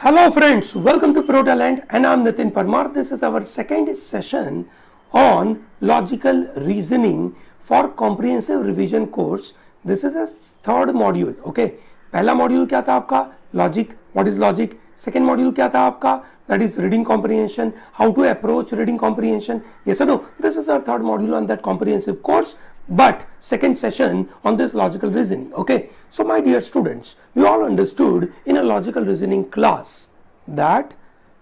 Hello friends, welcome to ProTalent and I'm Nitin Parmar. This is our second session on logical reasoning for comprehensive revision course. This is a third module. Okay, पहला module क्या था आपका? Logic. What is logic? Second module क्या था आपका? That is reading comprehension. How to approach reading comprehension? Yes or no? This is our third module on that comprehensive course. But second session on this logical reasoning. Okay, so my dear students, we all understood in a logical reasoning class that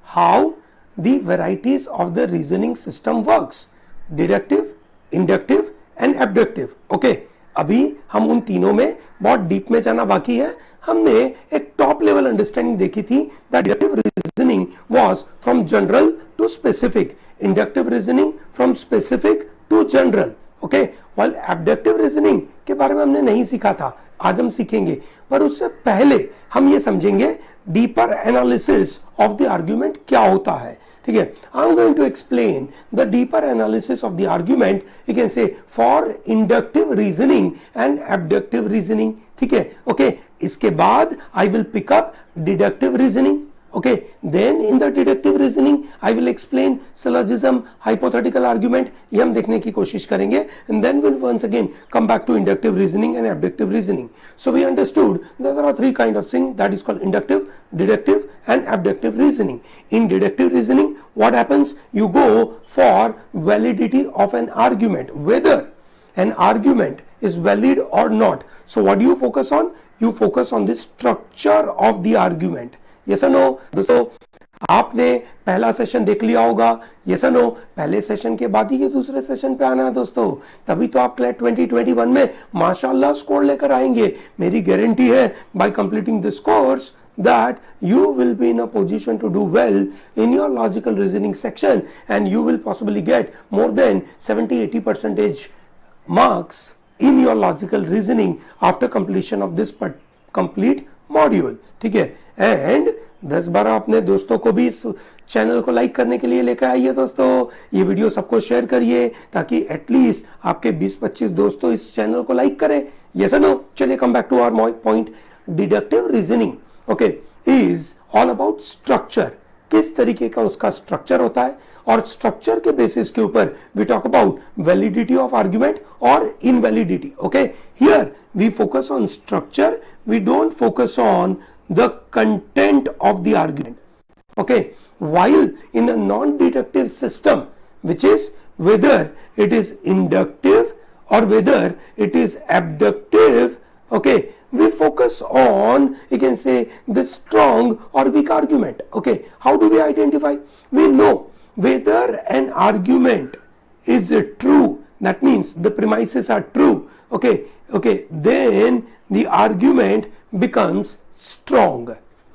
how the varieties of the reasoning system works: deductive, inductive and abductive. Okay, अभी हम उन तीनों में बहुत deep में जाना बाकी है. हमने एक टॉप लेवल अंडरस्टैंडिंग देखी थी that deductive reasoning was from general to specific, inductive reasoning from specific to general. Okay, while abductive reasoning के बारे में हमने नहीं सीखा था, आज हम सीखेंगे. पर उससे पहले हम ये समझेंगे deeper analysis of the argument क्या होता है. ठीक है, I am going to explain the deeper analysis of the argument, you can say for inductive reasoning and abductive reasoning. ठीक है, ओके, इसके बाद I will pick up deductive reasoning. Okay, then in the deductive reasoning I will explain syllogism, hypothetical argument. ये हम देखने की कोशिश करेंगे and then we'll once again come back to inductive reasoning and abductive reasoning. So we understood that there are three kind of things that is called inductive, deductive and abductive reasoning. In deductive reasoning what happens? You go for validity of an argument, whether an argument is valid or not. So what do you focus on? You focus on the structure of the argument. Yes no दोस्तों, आपने पहला session देख लिया होगा. Yes no, पहले session के बाद ही ये दूसरे सेशन पे आना है दोस्तों, तभी तो आप क्लैट 2021 में माशाल्लाह स्कोर लेकर आएंगे. मेरी गारंटी है bye completing this course that you will be in a position to do well in your logical reasoning section and you will possibly get more than 70-80% marks in your logical reasoning after completion of this complete module. ठीक है, and 10-12 अपने दोस्तों को भी इस channel को like करने के लिए लेकर आइए दोस्तों. ये वीडियो सबको शेयर करिए ताकि एटलीस्ट आपके 20-25 दोस्तों इस चैनल को लाइक करें. यस नो, चलिए come back to our point. Deductive reasoning okay is all about structure. किस तरीके का उसका स्ट्रक्चर होता है और स्ट्रक्चर के बेसिस के ऊपर we talk about validity of argument और invalidity. Okay, here we focus on structure, we don't focus on the content of the argument. Okay, while in the non-deductive system, which is whether it is inductive or whether it is abductive, okay, we focus on, you can say, the strong or weak argument. Okay, how do we identify? We know whether an argument is true, that means the premises are true. Okay, then the argument becomes strong.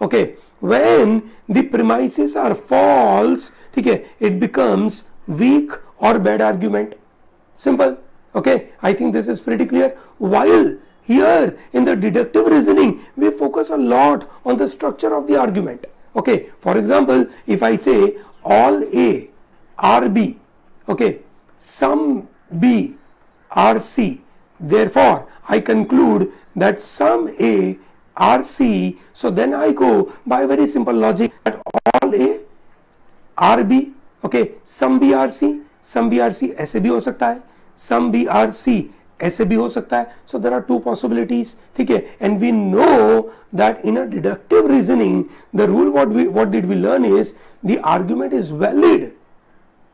Okay, when the premises are false, okay, it becomes weak or bad argument. Simple. Okay, I think this is pretty clear. While here in the deductive reasoning we focus a lot on the structure of the argument. Okay, for example, if I say all A are B, okay, some B are C, therefore I conclude that some A are C, so then I go by very simple logic that all A are B. Okay, some B are C, some B are C ऐसे भी हो सकता है, some B are C ऐसे भी हो सकता है. So there are two possibilities. ठीक है, and we know that in a deductive reasoning the rule what did we learn is the argument is valid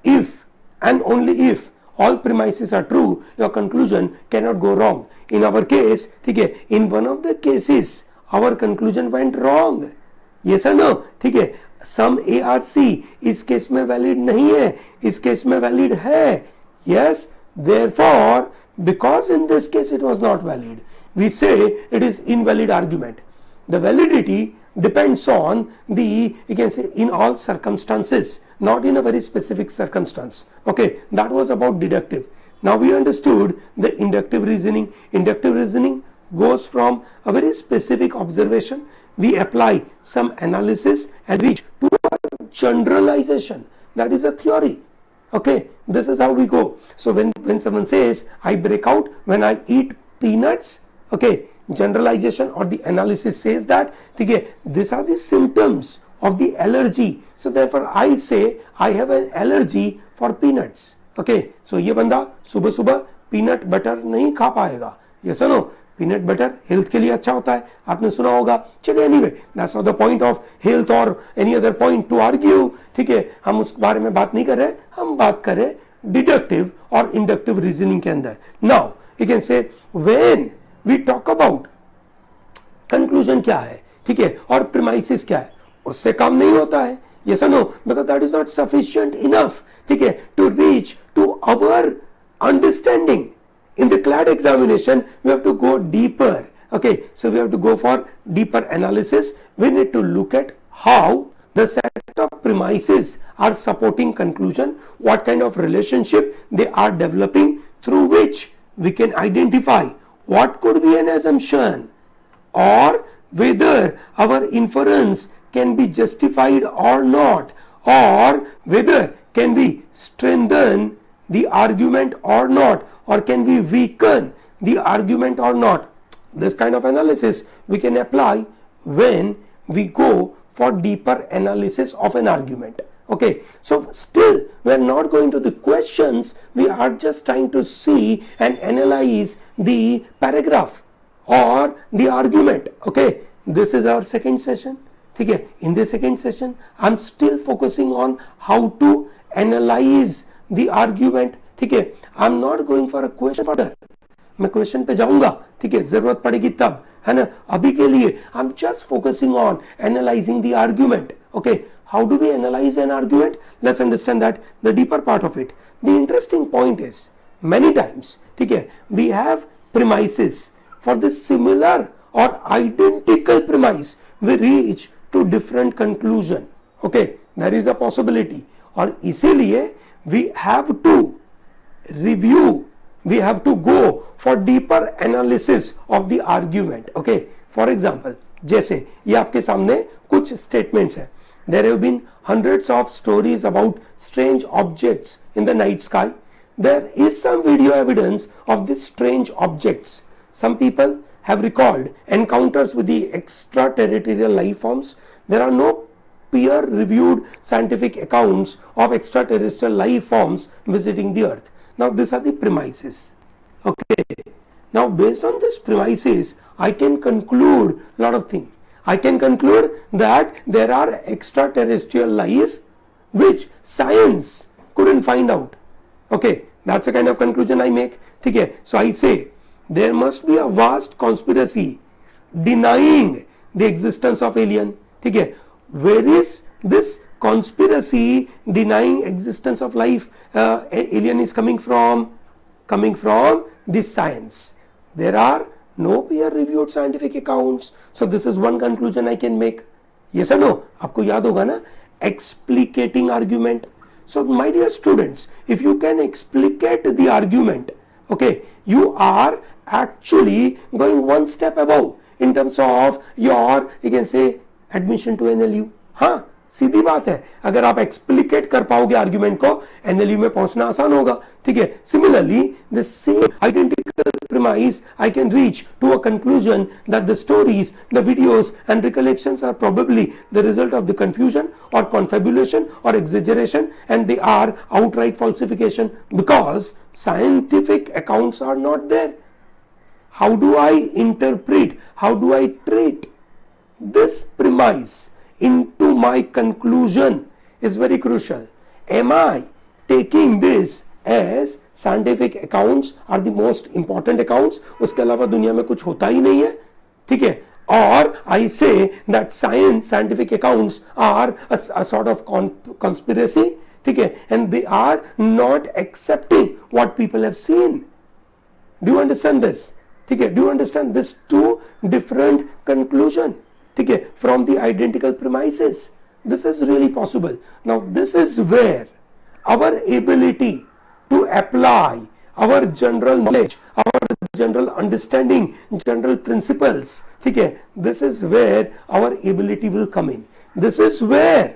if and only if all premises are true, your conclusion cannot go wrong. In our case, ठीक है, in one of the cases our conclusion went wrong. Yes or no? ठीक है, some A or C इस case में valid नहीं है, इस case में वैलिड है. Yes, therefore because in this case it was not valid, we say it is invalid argument. The validity depends on the, you can say, in all circumstances, not in a very specific circumstance. Okay, that was about deductive. Now we understood the inductive reasoning. Inductive reasoning goes from a very specific observation, we apply some analysis and reach to a generalization, that is a theory. Okay, this is how we go. So when someone says I break out when I eat peanuts, okay, generalization or the analysis says that, okay, these are the symptoms of the allergy. So therefore I say I have an allergy for peanuts. Okay, so ये बंदा सुबह सुबह peanut butter नहीं खा पाएगा. Yes or no? Peanut butter health के लिए अच्छा होता है, आपने सुना होगा. चलिए anyway, that's not the point of health और any other point to argue. ठीक है, हम उस बारे में बात नहीं कर रहे, हम बात कर रहे डिडक्टिव और इंडक्टिव रीजनिंग के अंदर. Now you can say when we talk about conclusion क्या है, ठीक है, और प्रीमाइसिस क्या है, उससे काम नहीं होता है. यस और no? Because that is not sufficient enough, ठीक है, to reach to our understanding. In the CLAT examination, we have to go deeper. Okay, so we have to go for deeper analysis. We need to look at how the set of premises are supporting conclusion, what kind of relationship they are developing, through which we can identify what could be an assumption or whether our inference can be justified or not, or whether can we strengthen the argument or not, or can we weaken the argument or not. This kind of analysis we can apply when we go for deeper analysis of an argument. Okay, so still we are not going to the questions, we are just trying to see and analyze the paragraph or the argument. Okay, this is our second session. ठीक है, in the second session I'm still focusing on how to analyze the argument. ठीक है, I am not going for a question further. मैं question पे जाऊंगा, ठीक है, जरूरत पड़ेगी तब, है ना. अभी के लिए I am just focusing on analyzing the argument. Okay, how do we analyze an argument? Let's understand that the deeper part of it. The interesting point is many times, ठीक है, we have premises for the similar और identical premise we reach to different conclusion. Okay, there is a possibility, और इसीलिए we have to review, we have to go for deeper analysis of the argument. Okay, for example, जैसे ये आपके सामने कुछ statements हैं. There have been hundreds of stories about strange objects in the night sky. There is some video evidence of these strange objects. Some people have recalled encounters with the extraterrestrial life forms. There are no peer-reviewed scientific accounts of extraterrestrial life forms visiting the earth. Now these are the premises. Okay, now based on these premises I can conclude a lot of things. I can conclude that there are extraterrestrial life which science couldn't find out. Okay, that's the kind of conclusion I make. ठीक है, so I say there must be a vast conspiracy denying the existence of alien. ठीक है, where is this conspiracy denying existence of life alien is coming from? Coming from this science. There are no peer reviewed scientific accounts. So this is one conclusion I can make. Yes or no? आपको याद होगा ना, explicating argument. So my dear students, if you can explicate the argument, okay, you are actually going one step above in terms of your, you can say, admission to NLU. हाँ, सीधी बात है, अगर आप explicate कर पाओगे argument को, NLU में पहुंचना आसान होगा. ठीक है, similarly the same identical premise I can reach to a conclusion that the stories, the videos and recollections are probably the result of the confusion or confabulation or exaggeration, and they are outright falsification because scientific accounts are not there. How do I interpret, how do I treat this premise into my conclusion is very crucial. Am I taking this as scientific accounts are the most important accounts, उसके अलावा दुनिया में कुछ होता ही नहीं है, ठीक है, or I say that scientific accounts are a sort of conspiracy, ठीक है, and they are not accepting what people have seen. Do you understand this? ठीक है, do you understand this two different conclusion, ठीक है, from the identical premises? This is really possible. Now this is where our ability to apply our general knowledge, our general understanding, general principles, ठीक है, this is where our ability will come in. This is where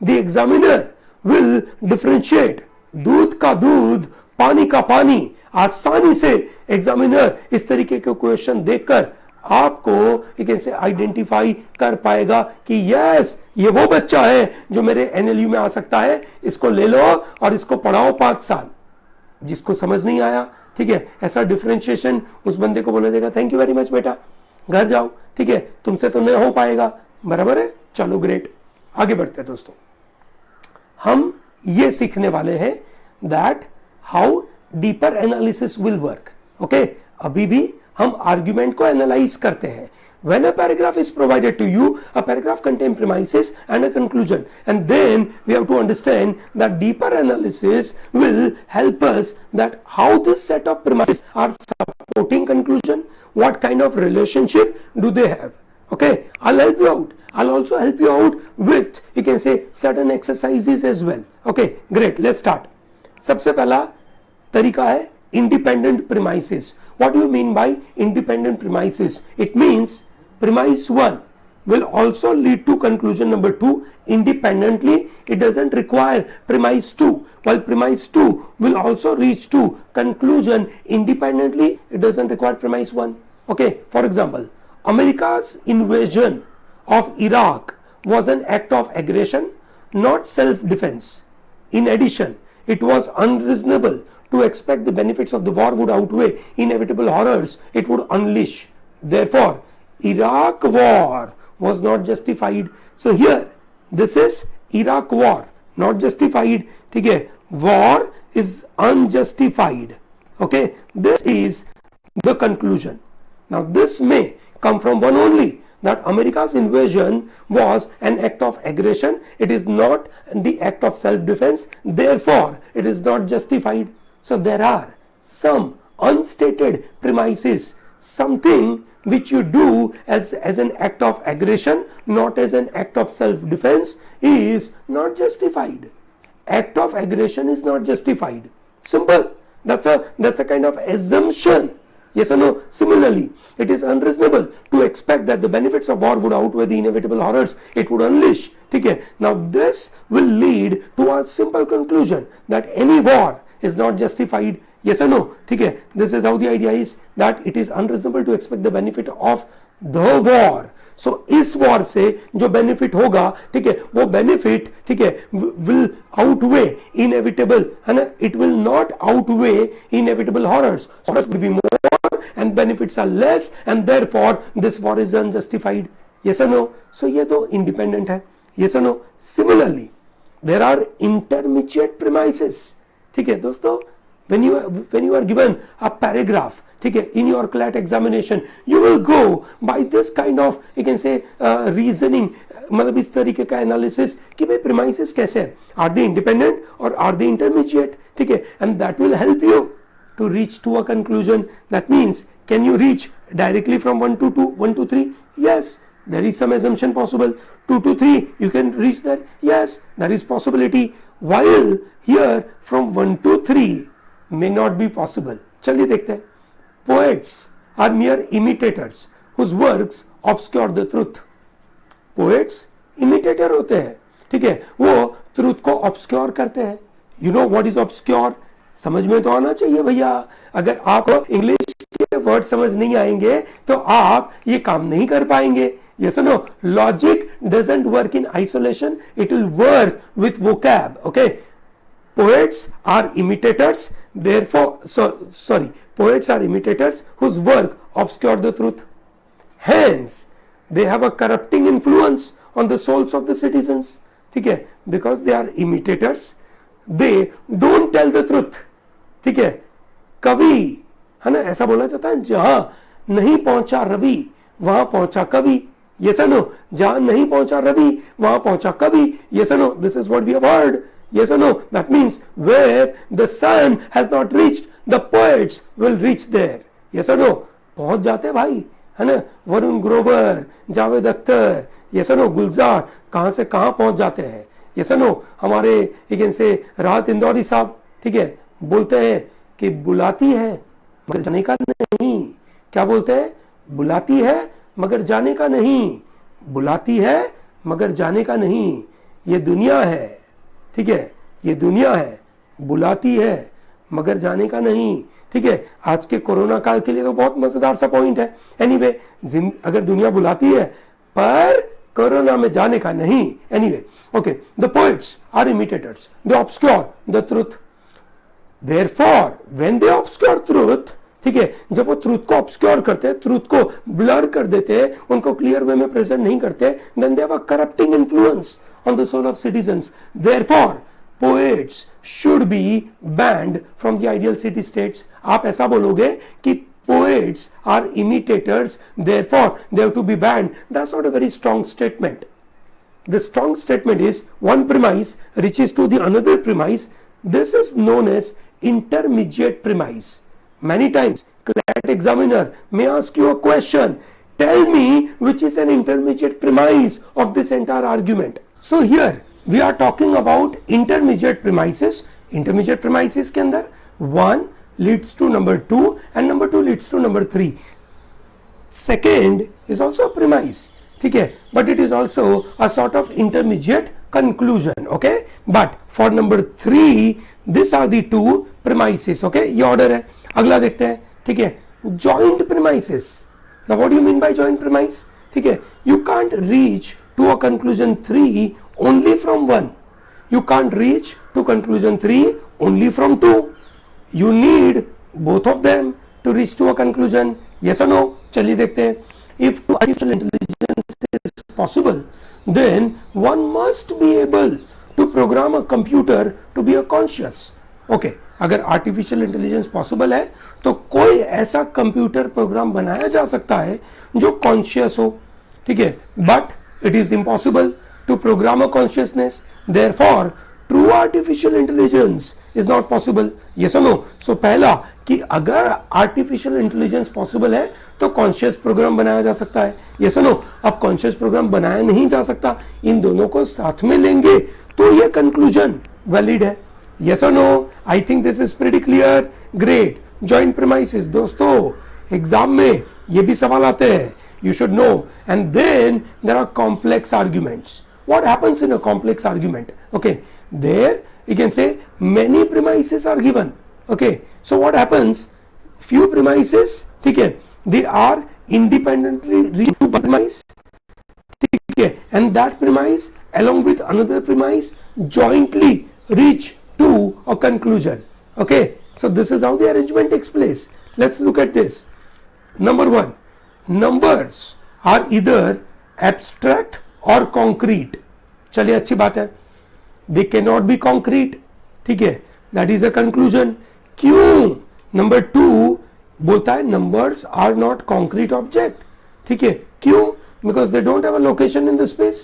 the examiner will differentiate दूध का दूध, पानी का पानी. आसानी से एग्जामिनर इस तरीके के क्वेश्चन देखकर आपको एक ऐसे आइडेंटिफाई कर पाएगा कि यस ये वो बच्चा है जो मेरे एनएलयू में आ सकता है, इसको ले लो और इसको पढ़ाओ 5 साल। जिसको समझ नहीं आया, ठीक है, ऐसा डिफरेंशिएशन उस बंदे को बोला जाएगा थैंक यू वेरी मच बेटा, घर जाओ, ठीक है, तुमसे तो नहीं हो पाएगा, बराबर है, चलो ग्रेट। आगे बढ़ते हैं दोस्तों, हम ये सीखने वाले हैं that how deeper analysis will work. Okay, अभी भी हम आर्ग्यूमेंट को एनालाइज करते हैं। When a paragraph is provided to you, a paragraph contains premises and a conclusion, and then we have to understand that deeper analysis will help us that how this set of premises are supporting conclusion, what kind of relationship do they have. Okay, I'll help you out. I'll also help you out with, you can say, certain exercises as well. Okay, great. Let's start. सबसे पहला तरीका है independent premises. What do you mean by independent premises? It means premise 1 will also lead to conclusion number 2 independently. It doesn't require premise 2, while premise 2 will also reach to conclusion independently. It doesn't require premise 1. Okay, for example, America's invasion of Iraq was an act of aggression, not self-defense. In addition, it was unreasonable to expect the benefits of the war would outweigh inevitable horrors it would unleash. Therefore, Iraq war was not justified. So here, this is Iraq war, not justified. ठीक है, war is unjustified. Okay, this is the conclusion. Now this may come from one only, that America's invasion was an act of aggression. It is not the act of self-defense. Therefore, it is not justified. So there are some unstated premises, something which you do as an act of aggression, not as an act of self-defense, is not justified. Act of aggression is not justified. Simple. That's a kind of assumption. Yes or no? Similarly, it is unreasonable to expect that the benefits of war would outweigh the inevitable horrors it would unleash. ठीक है? Now this will lead to a simple conclusion that any war is not justified. Yes or no? ठीक है, this is how the idea is that it is unreasonable to expect the benefit of the war. So इस war से जो benefit होगा, ठीक है, वो benefit, ठीक है, will outweigh inevitable, है ना, it will not outweigh inevitable horrors. Horrors will be more and benefits are less, and therefore this war is unjustified. Yes or no? So ये तो independent है. Yes or no? Similarly, there are intermediate premises. ठीक है दोस्तों, when you are given a paragraph, ठीक है, in your CLAT examination, you will go by this kind of, you can say, reasoning, मतलब इस तरीके का analysis कि भाई premises कैसे हैं, are they independent or are they intermediate, ठीक है, and that will help you to reach to a conclusion. That means, can you reach directly from 1 to 2, 1 to 3? Yes, there is some assumption possible. 2 to 3, you can reach there. Yes, there is possibility. While here from 1 to 3 may not be possible. चलिए देखते हैं. Poets are mere imitators whose works obscure the truth. Poets imitator होते हैं, ठीक है, वो truth को obscure करते हैं. You know what is obscure? समझ में तो आना चाहिए भैया. अगर आपको इंग्लिश के वर्ड समझ नहीं आएंगे तो आप ये काम नहीं कर पाएंगे. Yes or no? Logic doesn't work in isolation. It will work with vocab. Okay. Poets are imitators, therefore, poets are imitators whose work obscure the truth. Hence, they have a corrupting influence on the souls of the citizens. ठीक है, because they are imitators, they don't tell the truth. ठीक है, कवि, है ना, ऐसा बोला जाता है, जहां नहीं पहुंचा रवि वहां पहुंचा कवि. Yes or no? जहां नहीं पहुंचा रवि वहां पहुंचा कवि. Yes or no? This is what we have heard. Yes or no? That means where the sun has not reached, the poets will reach there. Yes or no? पहुंच जाते भाई, है ना, Varun Grover, Javed Akhtar, yes or no, गुलजार कहां से कहां पहुंच जाते हैं. Yes or no? हमारे एक से राहत इंदौरी साहब, ठीक है, बोलते हैं कि बुलाती है मगर जाने का नहीं. क्या बोलते हैं? बुलाती है मगर जाने का नहीं. बुलाती है मगर जाने का नहीं. ये दुनिया है, ठीक है, ये दुनिया है, बुलाती है मगर जाने का नहीं. ठीक है, आज के कोरोना काल के लिए तो बहुत मजेदार सा पॉइंट है। एनीवे, अगर दुनिया बुलाती है पर कोरोना में जाने का नहीं। Anyway, okay, the poets are imitators, they obscure the truth, therefore when they obscure truth, ठीक है, जब वो ट्रूथ को ऑब्स्क्योर करते हैं, ट्रूथ को ब्लर कर देते हैं, उनको क्लियर वे में प्रेजेंट नहीं करते, then they have a corrupting influence on the soul of citizens. Therefore poets should be banned from the ideal city states। आप ऐसा बोलोगे कि poets are imitators, therefore they have to be banned, that's not a very strong statement। The strong statement is one premise reaches to the another premise, this is known as intermediate premise। Many times CLAT examiner may ask you a question, tell me which is an intermediate premise of this entire argument। So here we are talking about intermediate premises। intermediate premises के अंदर 1 leads to number 2 and number 2 leads to number 3। second is also a premise, ठीक है, but it is also a sort of intermediate conclusion। okay, but for number 3 these are the two premises। okay, ये order है। अगला देखते हैं, ठीक है, joint premises। now what do you mean by joint premise? ठीक है, you can't reach to a conclusion 3 only from 1, you can't reach to conclusion 3 only from 2, you need both of them to reach to a conclusion। yes or no? चलिए देखते हैं। if artificial intelligence is possible, then one must be able to program a computer to be a conscious। okay, अगर artificial intelligence possible है तो कोई ऐसा computer program बनाया जा सकता है जो कॉन्शियस हो, ठीक है, but it is impossible to program a consciousness, therefore true artificial intelligence is not possible। yes or no? so पहला कि अगर artificial intelligence possible है तो conscious program बनाया जा सकता है। yes or no? अब conscious program बनाया नहीं जा सकता, इन दोनों को साथ में लेंगे तो ये conclusion valid है। yes or no? I think this is pretty clear। great, joint premises। दोस्तों एग्जाम में ये भी सवाल आते हैं, you should know। and then there are complex arguments। what happens in a complex argument? okay, there you can say many premises are given। okay, so what happens, few premises, ठीक है, they are independently reached to premise, ठीक है, and that premise along with another premise jointly reach to a conclusion। okay, so this is how the arrangement takes place। let's look at this। number 1, numbers are either abstract और concrete। चलिए अच्छी बात है, they cannot be concrete, ठीक है, that is a conclusion। क्यों? Number 2 बोलता है numbers are not concrete object, ठीक है, क्यों? because they don't have a location in the space,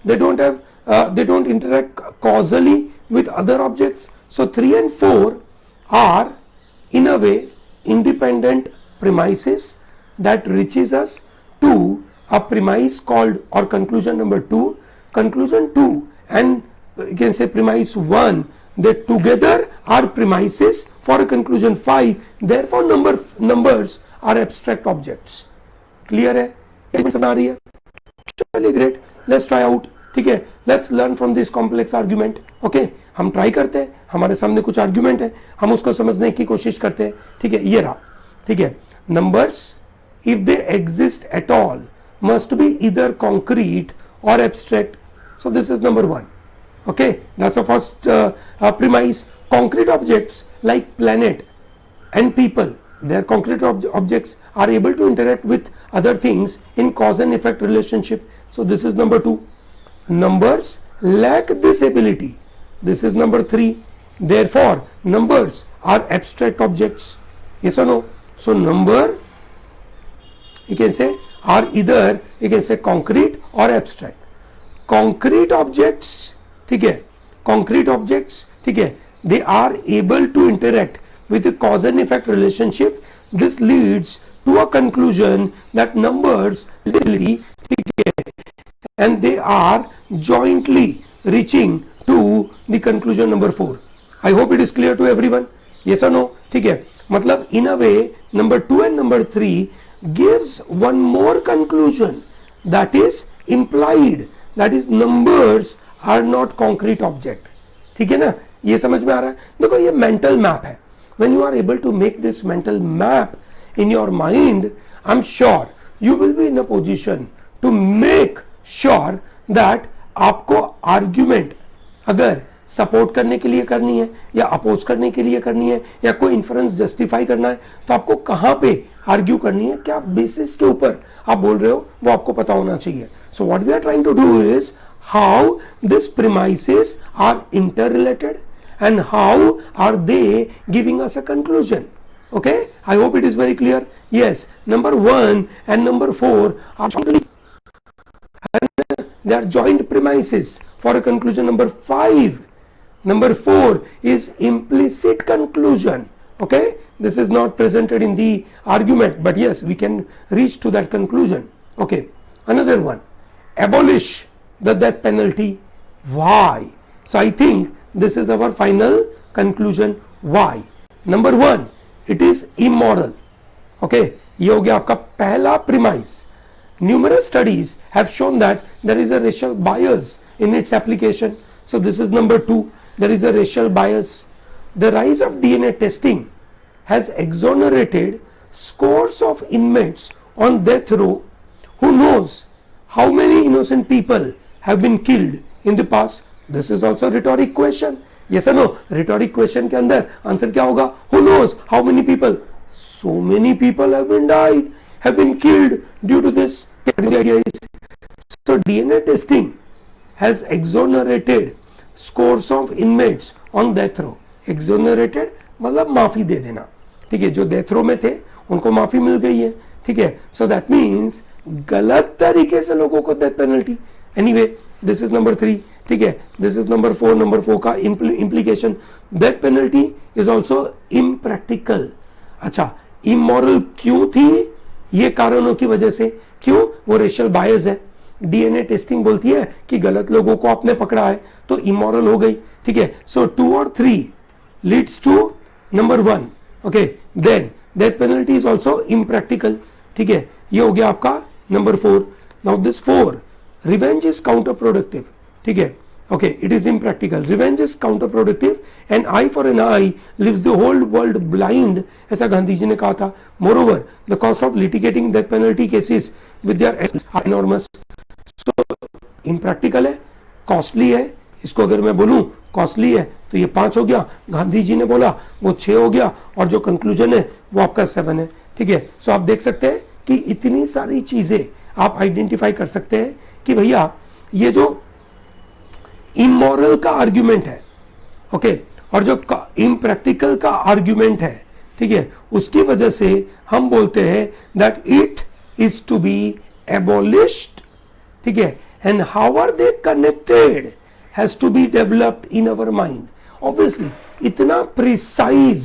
they don't interact causally with other objects। so 3 and 4 are in a way independent premises that reaches us to a premise called or conclusion number 2, conclusion 2 and you can say premise 1, they together are premises for a conclusion 5, therefore numbers are abstract objects। clear है? एक समझ आ रही है? चलिए great, let's try out, ठीक है, let's learn from this complex argument। okay, हम try करते हैं, हमारे सामने कुछ आर्ग्यूमेंट है, हम उसको समझने की कोशिश करते हैं, ठीक है, ये रहा, ठीक है, numbers if they exist at all must be either concrete or abstract। so this is number 1। okay, that's the first premise। concrete objects like planet and people, their concrete objects are able to interact with other things in cause and effect relationship। so this is number 2। numbers lack this ability, this is number 3, therefore numbers are abstract objects। yes or no? so number you can say are either you can say concrete or abstract। concrete objects, ठीक है, concrete objects, ठीक है, they are able to interact with the cause and effect relationship। this leads to a conclusion that numbers ठीक है, and they are jointly reaching to the conclusion number 4। I hope it is clear to everyone। yes or no? ठीक है, मतलब in a way number 2 and number 3 gives one more conclusion that is implied, that is numbers are not concrete object। ठीक है ना, ये समझ में आ रहा है? देखो ये मेंटल मैप है, when you are able to make this mental map in your mind, I'm sure you will be in a position to make sure that आपको आर्ग्यूमेंट अगर सपोर्ट करने के लिए करनी है या अपोज करने के लिए करनी है या कोई इन्फ्रेंस जस्टिफाई करना है, तो आपको कहां पे आर्ग्यू करनी है, क्या बेसिस के ऊपर आप बोल रहे हो, वो आपको पता होना चाहिए. So what we are trying to do is how this premises are interrelated and how are they giving us a conclusion. Okay, I hope it is very clear. Yes, number 1 and number 4 are and they are joint premises for a conclusion. Number 4 is implicit conclusion. Okay, this is not presented in the argument, but yes, we can reach to that conclusion. Okay, another one, abolish the death penalty. Why? So I think this is our final conclusion. Why? Number 1, it is immoral. Okay, ये हो गया आपका पहला premise. Numerous studies have shown that there is a racial bias in its application. So this is number 2. There is a racial bias. The rise of DNA testing has exonerated scores of inmates on death row. Who knows how many innocent people have been killed in the past? This is also rhetoric question. Yes or no? Rhetoric question के अंदर answer क्या होगा? Who knows how many people? So many people have been died, have been killed due to this. The idea is, so DNA testing has exonerated scores of inmates on death row. Exonerated मतलब माफी दे देना. ठीक है, जो death row में थे उनको माफी मिल गई है. ठीक है, so that means गलत तरीके से लोगों को death penalty. Anyway, this is number 3. ठीक है, दिस इज नंबर 4. नंबर 4 का implication, death penalty is also impractical. अच्छा, इमोरल क्यों थी? ये कारणों की वजह से. क्यों? वो रेशियल बायस है. डीएनए टेस्टिंग बोलती है कि गलत लोगों को आपने पकड़ा है तो इमोरल हो गई. ठीक है, सो 2 और 3 leads to number 1. Okay, then death penalty is also impractical. ठीक है, ये हो गया आपका number 4. Now this 4, revenge is counterproductive. ठीक है, okay, it is impractical. Revenge is counterproductive and eye for an eye leaves the whole world blind, ऐसा गांधी जी ने कहा था. Moreover the cost of litigating death penalty cases with there enormous. So impractical है, costly है. इसको अगर मैं बोलूं कॉस्टली है तो ये 5 हो गया, गांधी जी ने बोला वो 6 हो गया, और जो कंक्लूजन है वो आपका 7 है. ठीक है, सो आप देख सकते हैं कि इतनी सारी चीजें आप आइडेंटिफाई कर सकते हैं कि भैया ये जो इमोरल का आर्ग्यूमेंट है, ओके, और जो इम्प्रैक्टिकल का आर्ग्यूमेंट है, ठीक है, उसकी वजह से हम बोलते हैं that it is to be abolished. ठीक है, and how are they connected has to be developed in our mind. Obviously इतना प्रिसाइज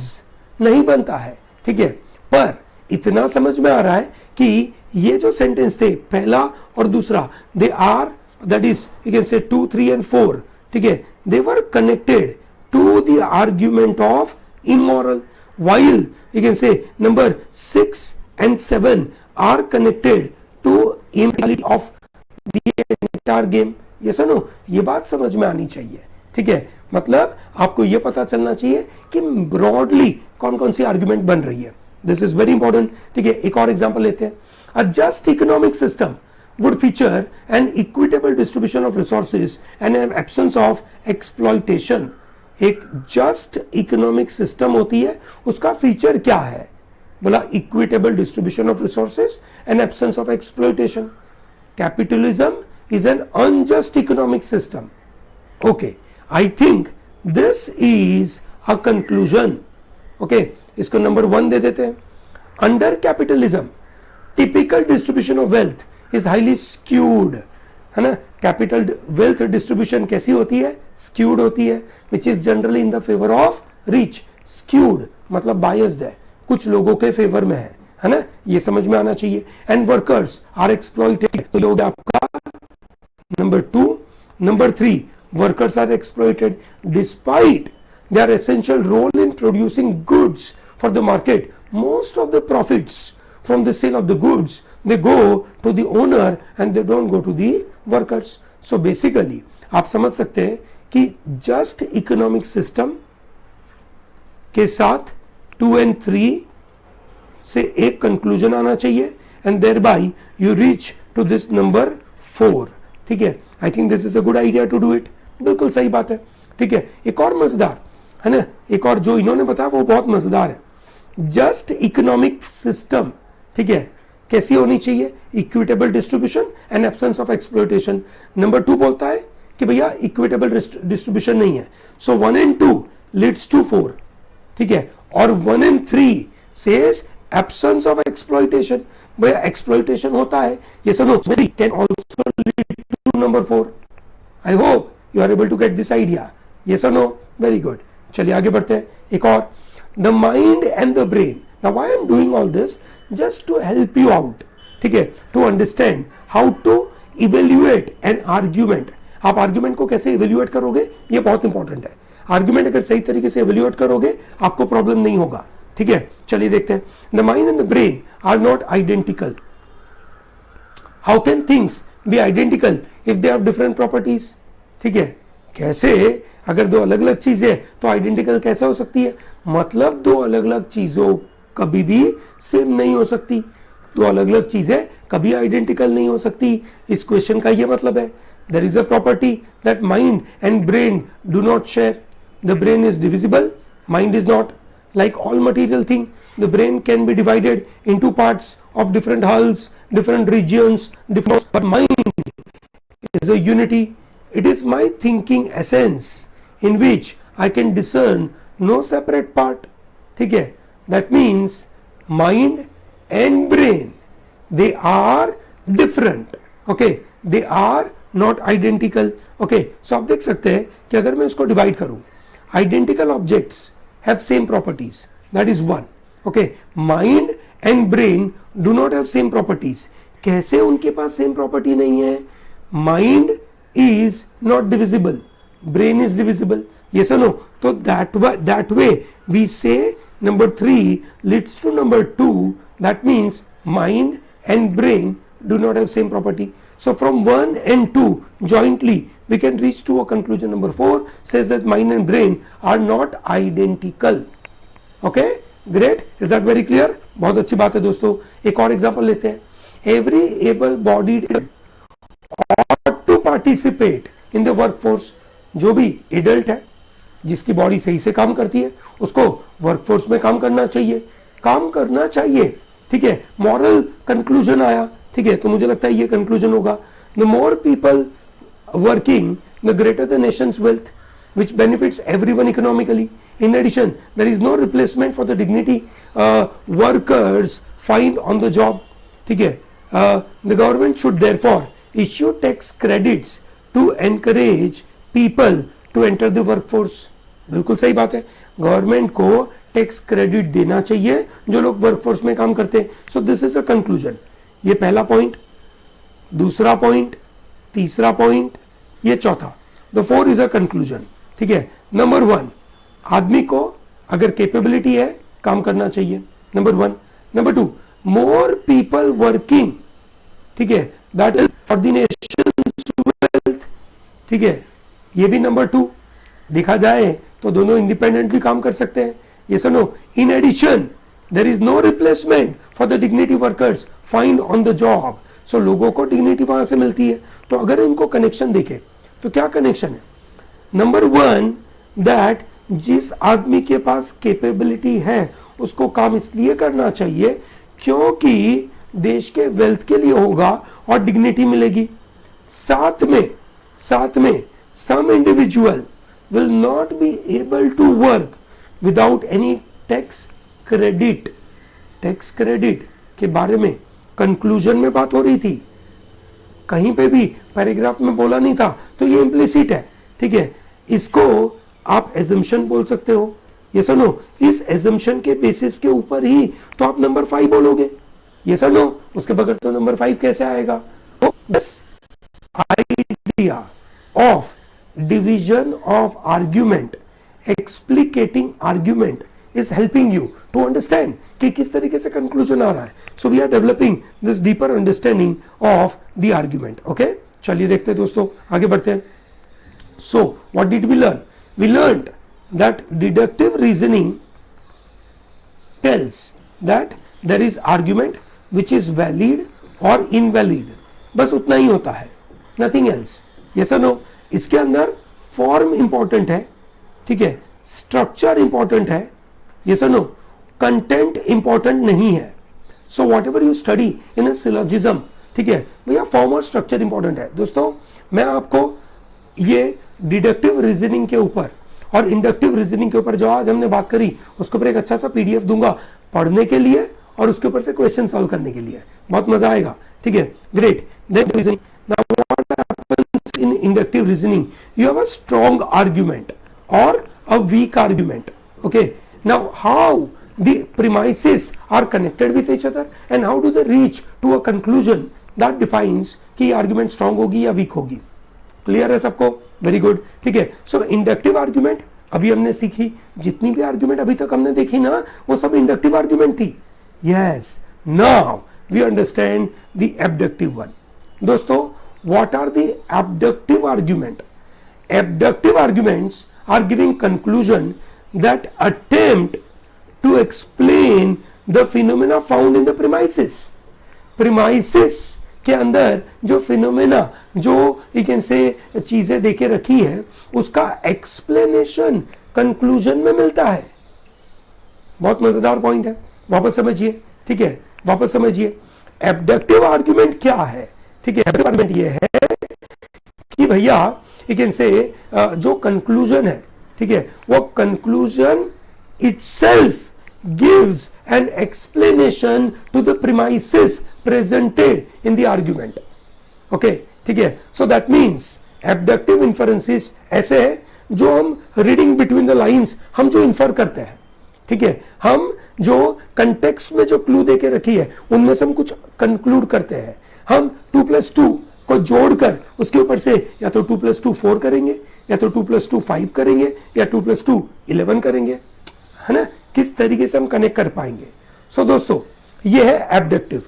नहीं बनता है. ठीक है, पर इतना समझ में आ रहा है कि ये जो सेंटेंस थे, पहला और दूसरा, they are, that is you can say 2, 3 and 4. ठीक है, they were connected to the argument of immoral, while you can say number 6 and 7 are connected to immorality of the entire game. yes or no? ये बात समझ में आनी चाहिए. ठीक है, मतलब आपको ये पता चलना चाहिए कि ब्रॉडली कौन कौन सी आर्ग्यूमेंट बन रही है. This is very important. ठीक है, एक और एग्जांपल लेते हैं. अ just economic system would feature an equitable distribution of resources and an absence of exploitation. एक just economic system होती है, उसका फीचर क्या है? बोला equitable distribution of resources and absence of exploitation. Capitalism is an unjust economic system. Okay, I think this is a conclusion. Okay, इसको number 1 दे देते हैं. Under capitalism, typical distribution of wealth is highly skewed. है ना? Capital wealth distribution कैसी होती है? Skewed होती है, which is generally in the favour of rich. Skewed मतलब बायस्ड है, कुछ लोगों के फेवर में है ना? ये समझ में आना चाहिए. And workers are exploited. तो ये हो गया आपका number 2. Number 3, workers are exploited despite their essential role in producing goods for the market. Most of the profits from the sale of the goods they go to the owner and they don't go to the workers. So basically आप समझ सकते हैं कि just economic system के साथ 2 and 3 से एक conclusion आना चाहिए and thereby you reach to this number 4. ठीक है, I think this is a good idea to do it. बिल्कुल सही बात है. ठीक है, एक और मजेदार है ना, एक और जो इन्होंने बताया वो बहुत मजेदार है. जस्ट इकोनॉमिक सिस्टम, ठीक है, कैसी होनी चाहिए? Equitable distribution and absence of exploitation. Number 2 बोलता है कि भैया इक्विटेबल डिस्ट्रीब्यूशन नहीं है, सो 1 and 2 लीड्स टू 4. ठीक है, और 1 and 3 says absence of exploitation. भैया एक्सप्लॉयटेशन होता है, ये सुनो, can also lead to number 4. I hope you are able to get this idea. Yes और नो? Very good. चलिए आगे बढ़ते हैं. एक और, the mind and the brain. Now why I am doing all this? Just to help you out. ठीक है, to understand how to evaluate an argument. आप आर्ग्यूमेंट को कैसे इवेल्युएट करोगे, ये बहुत इंपॉर्टेंट है. आर्ग्यूमेंट अगर सही तरीके से इवेल्युएट करोगे आपको प्रॉब्लम नहीं होगा. ठीक है, चलिए देखते हैं. The mind and the brain are not identical. How can things be identical if they have different properties? ठीक है, कैसे, अगर दो अलग अलग चीजें तो आइडेंटिकल कैसे हो सकती है? मतलब दो अलग अलग चीजों कभी भी सेम नहीं हो सकती. दो अलग अलग चीजें कभी आइडेंटिकल नहीं हो सकती. इस क्वेश्चन का ये मतलब है. There is a property that mind and brain do not share. The brain is divisible, mind is not. Like all material thing, the brain can be divided into parts of different hulls, different regions, different. But mind is a unity. It is my thinking essence in which I can discern no separate part. ठीक है? That means mind and brain, they are different. Okay, they are not identical. Okay, so आप देख सकते हैं कि अगर मैं इसको डिवाइड करूं, identical objects have same properties, that is 1. Okay, mind and brain do not have same properties. कैसे उनके पास सेम प्रॉपर्टी नहीं है? Mind is not divisible, brain is divisible. ये सुनो, तो that way we say number 3 leads to number 2. That means mind and brain do not have same property. So from 1 and 2 jointly we can reach to a conclusion. Number 4 says that mind and brain are not identical. Okay, great. Is that very clear? बहुत अच्छी बात है दोस्तों. एक और example लेते हैं. Every able-bodied ought to participate in the workforce. जो भी एडल्ट है, जिसकी बॉडी सही से काम करती है, उसको वर्कफोर्स में काम करना चाहिए. काम करना चाहिए. ठीक है, मॉरल कंक्लूजन आया. ठीक है, तो मुझे लगता है ये कंक्लूजन होगा. The more people working the greater the Nations wealth which benefits everyone economically. In addition, there is no replacement for the dignity workers find on the job. ठीक है, the government should therefore issue tax credits to encourage people to enter the workforce. बिल्कुल सही बात है. Government को tax credit देना चाहिए जो लोग वर्कफोर्स में काम करते हैं. So this is a conclusion. ये पहला पॉइंट, दूसरा पॉइंट, तीसरा पॉइंट, ये चौथा. The 4 is a conclusion. ठीक है, नंबर 1, आदमी को अगर कैपेबिलिटी है काम करना चाहिए. Number 1. Number 2, more people working. ठीक है, that is for the Nations wealth. ठीक है, ये भी नंबर 2. देखा जाए तो दोनों इंडिपेंडेंटली काम कर सकते हैं. ये सुनो, in addition there is no replacement for the dignity workers find on the job. So लोगों को डिग्निटी वहां से मिलती है. तो अगर इनको कनेक्शन देखें तो क्या कनेक्शन है? नंबर 1, दैट जिस आदमी के पास कैपेबिलिटी है उसको काम इसलिए करना चाहिए क्योंकि देश के वेल्थ के लिए होगा और डिग्निटी मिलेगी. साथ में some individual will not be able to work without any tax credit. Tax credit के बारे में कंक्लूजन में बात हो रही थी, कहीं पे भी पैराग्राफ में बोला नहीं था, तो ये इम्प्लिसिट है. ठीक है, इसको आप एजम्पशन बोल सकते हो. ये सुनो, इस एजम्पशन के बेसिस के ऊपर ही तो आप नंबर 5 बोलोगे. ये सुनो, उसके बगैर तो नंबर 5 कैसे आएगा? बस idea of division of argument, explicating argument is helping you to understand कि किस तरीके से conclusion आ रहा है. So we are developing this deeper understanding of the argument. Okay, चलिए देखते हैं दोस्तों, आगे बढ़ते हैं. So what did we learn? We learned that deductive reasoning tells that there is argument which is valid or invalid. बस उतना ही होता है, nothing else. yes or no? इसके अंदर फॉर्म इंपॉर्टेंट है, ठीक है, स्ट्रक्चर इंपॉर्टेंट है, yes or no? Content important नहीं है. So what ever you study in a syllogism, ठीक है भैया, फॉर्म और स्ट्रक्चर इंपॉर्टेंट है. दोस्तों मैं आपको ये डिडक्टिव रीजनिंग के ऊपर और इंडक्टिव रीजनिंग के ऊपर जो आज हमने बात करी उसके ऊपर एक अच्छा सा पीडीएफ दूंगा पढ़ने के लिए और उसके ऊपर से क्वेश्चन सॉल्व करने के लिए. बहुत मजा आएगा, ठीक है. Great. Then reasoning. Now what happens in inductive reasoning? You have a strong argument और a weak argument. Okay, now how the premises are connected with each other and how do they reach to a conclusion that defines कि argument strong होगी या weak होगी. Clear है सबको? Very good. ठीक है. So inductive argument अभी हमने सीखी, जितनी भी argument अभी तक हमने देखी ना वो सब inductive argument थी. Yes. Now we understand the abductive one. दोस्तों what are the abductive argument? Abductive arguments are giving conclusion that attempt to explain the phenomena found in the premises. Premises के अंदर जो phenomena, जो you can say चीजें देके रखी है उसका explanation conclusion में मिलता है. बहुत मजेदार पॉइंट है, वापस समझिए, ठीक है, वापस समझिए. Abductive argument क्या है? ठीक है, abductive argument ये है कि भैया you can say जो कंक्लूजन है, ठीक है, वो conclusion itself gives an explanation to the premises presented in the argument. Okay, ठीक है. So that means abductive inferences ऐसे है जो हम reading between the lines हम जो infer करते हैं, ठीक है, हम जो context में जो clue देके रखी है उनमें से हम कुछ conclude करते हैं. हम 2+2 को जोड़कर उसके ऊपर से या तो 2+2 4 करेंगे या तो 2+2 5 करेंगे या 2+2 11 करेंगे, है ना. किस तरीके से हम कनेक्ट कर पाएंगे. सो दोस्तों ये है abductive.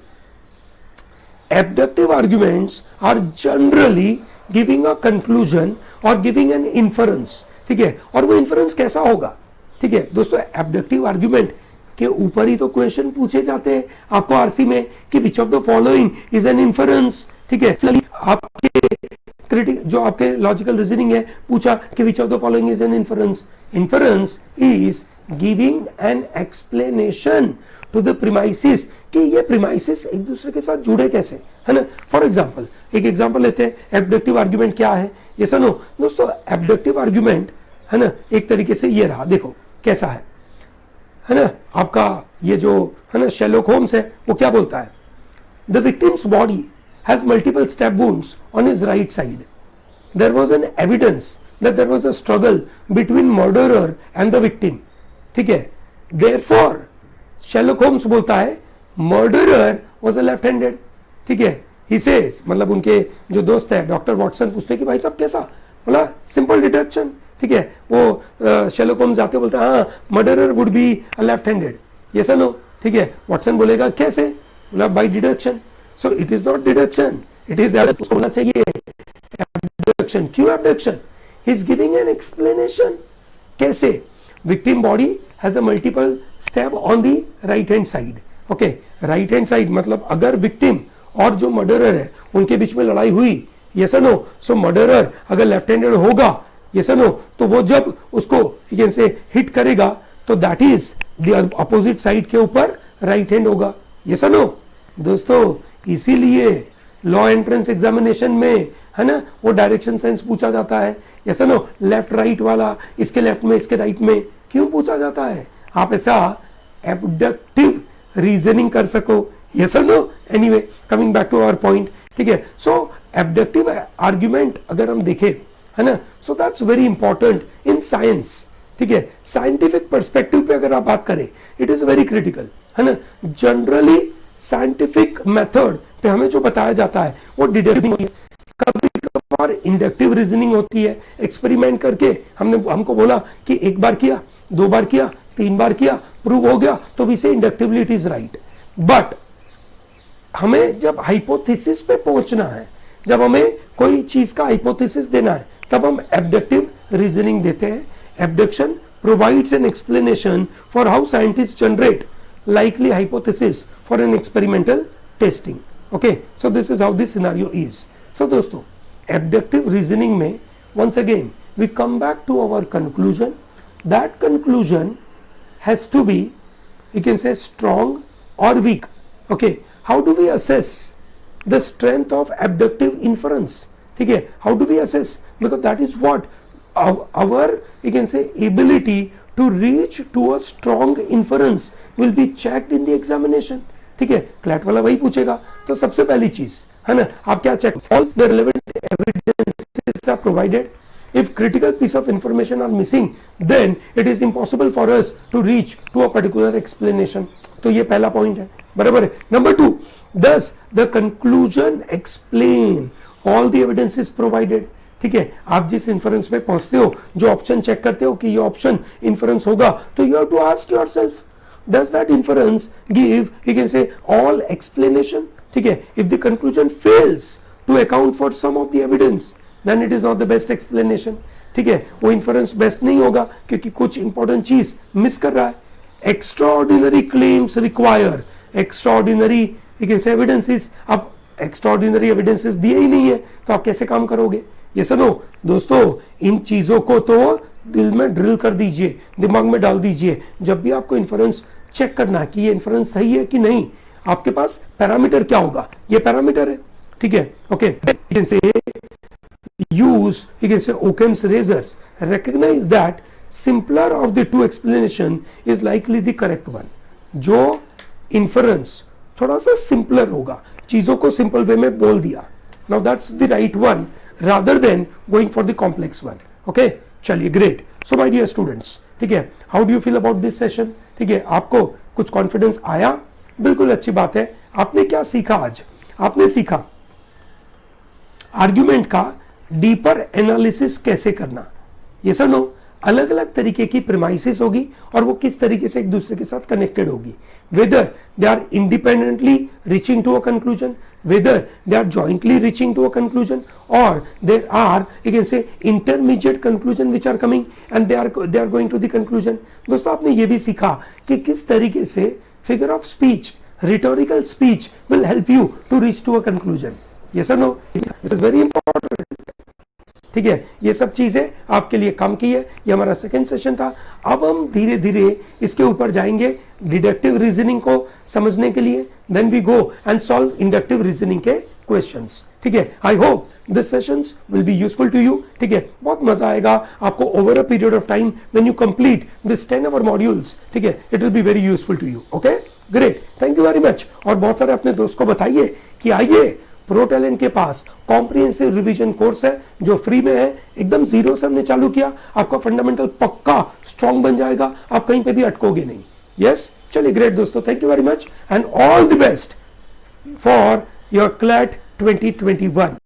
Abductive arguments are generally giving a conclusion और गिविंग एन इन्फरेंस, ठीक है. और वो इन्फरेंस कैसा होगा, ठीक है दोस्तों. एब्डक्टिव आर्ग्यूमेंट के ऊपर ही तो क्वेश्चन पूछे जाते हैं आपको आरसी में कि which of the following is an inference, ठीक है. आपके जो आपके लॉजिकल रीजनिंग है पूछा कि which of the following is an inference. Inference is giving an explanation to the premises कि ये प्रीमाइसिस एक दूसरे के साथ जुड़े कैसे, है ना. फॉर एग्जांपल एक एग्जांपल लेते हैं. एब्डक्टिव आर्ग्यूमेंट क्या है ये सुनो दोस्तों. एब्डक्टिव आर्ग्यूमेंट है ना एक तरीके से ये रहा, देखो कैसा है ना. आपका ये जो है ना शेरलॉक होम्स है वो क्या बोलता है. The victims body has multiple stab wounds on his right side. There was an evidence that there was a struggle between murderer and the victim. ठीक है. Therefore, Sherlock Holmes बोलता है murderer was a left-handed. ठीक है. He says, मतलब उनके जो दोस्त है डॉक्टर वॉटसन पूछते हैं कि भाई साहब कैसा, बोला सिंपल डिडक्शन. ठीक है. वो Sherlock Holmes जाते बोलता है हाँ murderer would be a left-handed. Yes or no? ठीक है. वॉटसन बोलेगा कैसे, बोला by deduction. So it is not deduction, it is उसको होना चाहिए abduction. क्यों abduction? He is giving an explanation. कैसे? Victim body has a multiple stab on the right hand side. Okay, right hand side मतलब अगर victim और जो murderer है उनके बीच में लड़ाई हुई, yes or no? So murderer अगर left handed होगा, yes or no? तो वो जब उसको you can say hit करेगा तो that is the opposite side के ऊपर right hand होगा, yes or no? दोस्तों इसीलिए लॉ एंट्रेंस एग्जामिनेशन में है ना वो डायरेक्शन सेंस पूछा जाता है. ऐसा नो लेफ्ट राइट वाला इसके लेफ्ट में इसके राइट में क्यों पूछा जाता है. आप ऐसा एब्डक्टिव रीजनिंग कर सको. यस और no. Anyway coming back to our point. ठीक है. सो एब्डक्टिव आर्ग्यूमेंट अगर हम देखें है ना so that's very important in science. ठीक है. साइंटिफिक पर्सपेक्टिव पे अगर आप बात करें इट इज वेरी क्रिटिकल है ना. जनरली साइंटिफिक मेथड पे हमें जो बताया जाता है वो डिडक्टिव होती है, कभी कभार इंडक्टिव रीजनिंग होती है. एक्सपेरिमेंट करके हमको बोला कि एक बार किया, दो बार किया, तीन बार किया, प्रूव हो गया तो वी से inductively it is right. But हमें जब हाइपोथेसिस पे पहुंचना है, जब हमें कोई चीज का हाइपोथेसिस देना है तब हम एब्डक्टिव रीजनिंग देते हैं. Abduction provides an explanation for how scientists generate likely hypothesis for an experimental testing. Okay, so this is how the scenario is. So दोस्तों abductive reasoning में once again we come back to our conclusion. That conclusion has to be, you can say, strong or weak. Okay, how do we assess the strength of abductive inference? ठीक है, how do we assess? Because that is what our you can say ability to reach to a strong inference will be checked in the examination. ठीक है, CLAT वाला वही पूछेगा. तो सबसे पहली चीज है ना, आप क्या check, all the relevant evidences are provided. If critical piece of information are missing, then it is impossible for us to reach to a particular explanation. तो ये पहला पॉइंट है, बराबर है. Number 2, does the conclusion explain all the evidences provided? ठीक है, आप जिस इंफरेंस पे पहुंचते हो, जो ऑप्शन चेक करते हो कि ये ऑप्शन इंफरेंस होगा, तो you have to ask yourself, does that inference give, you can say, all explanation? ठीक है, if the conclusion fails to account for some of the evidence, then it is not the best explanation. ठीक है, वो इंफरेंस best नहीं होगा क्योंकि कुछ important चीज मिस कर रहा है. Extraordinary claims require extraordinary, you can say, evidences. अब एक्स्ट्राऑर्डिनरी एविडेंसेस दिए ही नहीं है तो आप कैसे काम करोगे? ये सुनो दोस्तों, इन चीजों को तो दिल में ड्रिल कर दीजिए, दिमाग में डाल दीजिए. जब भी आपको इन्फ्रेंस चेक करना है कि ये इन्फ्रेंस सही है कि नहीं, आपके पास पैरामीटर क्या होगा? ये पैरामीटर है. ठीक है, okay, use, you can say, Occam's razors. Recognize that simpler of the two explanation is likely the correct one. जो inference थोड़ा सा simpler होगा, चीजों को simple way में बोल दिया, now that's the right one rather than going for the complex one. Okay, चलिए, great. So my dear students, ठीक है, how do you feel about this session? ठीक है, आपको कुछ कॉन्फिडेंस आया? बिल्कुल अच्छी बात है. आपने क्या सीखा आज? आपने सीखा आर्ग्यूमेंट का डीपर एनालिसिस कैसे करना. ये सर नो, अलग अलग तरीके की प्रीमाइसेस होगी और वो किस तरीके से एक दूसरे के साथ कनेक्टेड होगी. Whether they are independently reaching to a conclusion, whether they are jointly reaching to a conclusion, or there are, you can say, intermediate conclusion which are coming and they are going to the conclusion. दोस्तों आपने ये भी सीखा कि किस तरीके से figure of speech, rhetorical speech will help you to reach to a conclusion. Yes or no? This is very important. ठीक है, ये सब चीजें आपके लिए काम की है. ये हमारा सेकंड सेशन था. अब हम धीरे धीरे इसके ऊपर जाएंगे डिडक्टिव रीजनिंग को समझने के लिए. Then we go and solve inductive reasoning के क्वेश्चंस. ठीक है, I hope this sessions will be useful to you. ठीक है, बहुत मजा आएगा आपको over a period of time when you complete this 10 hour modules. ठीक है, it will be very useful to you. Okay, great, thank you very much. और बहुत सारे अपने दोस्त को बताइए कि आइए, प्रो टैलेंट के पास कॉम्प्रिहेंसिव रिवीजन कोर्स है जो फ्री में है. एकदम जीरो से हमने चालू किया. आपका फंडामेंटल पक्का स्ट्रांग बन जाएगा, आप कहीं पे भी अटकोगे नहीं. यस, चलिए, ग्रेट दोस्तों, thank you very much and all the best for your CLAT 2021.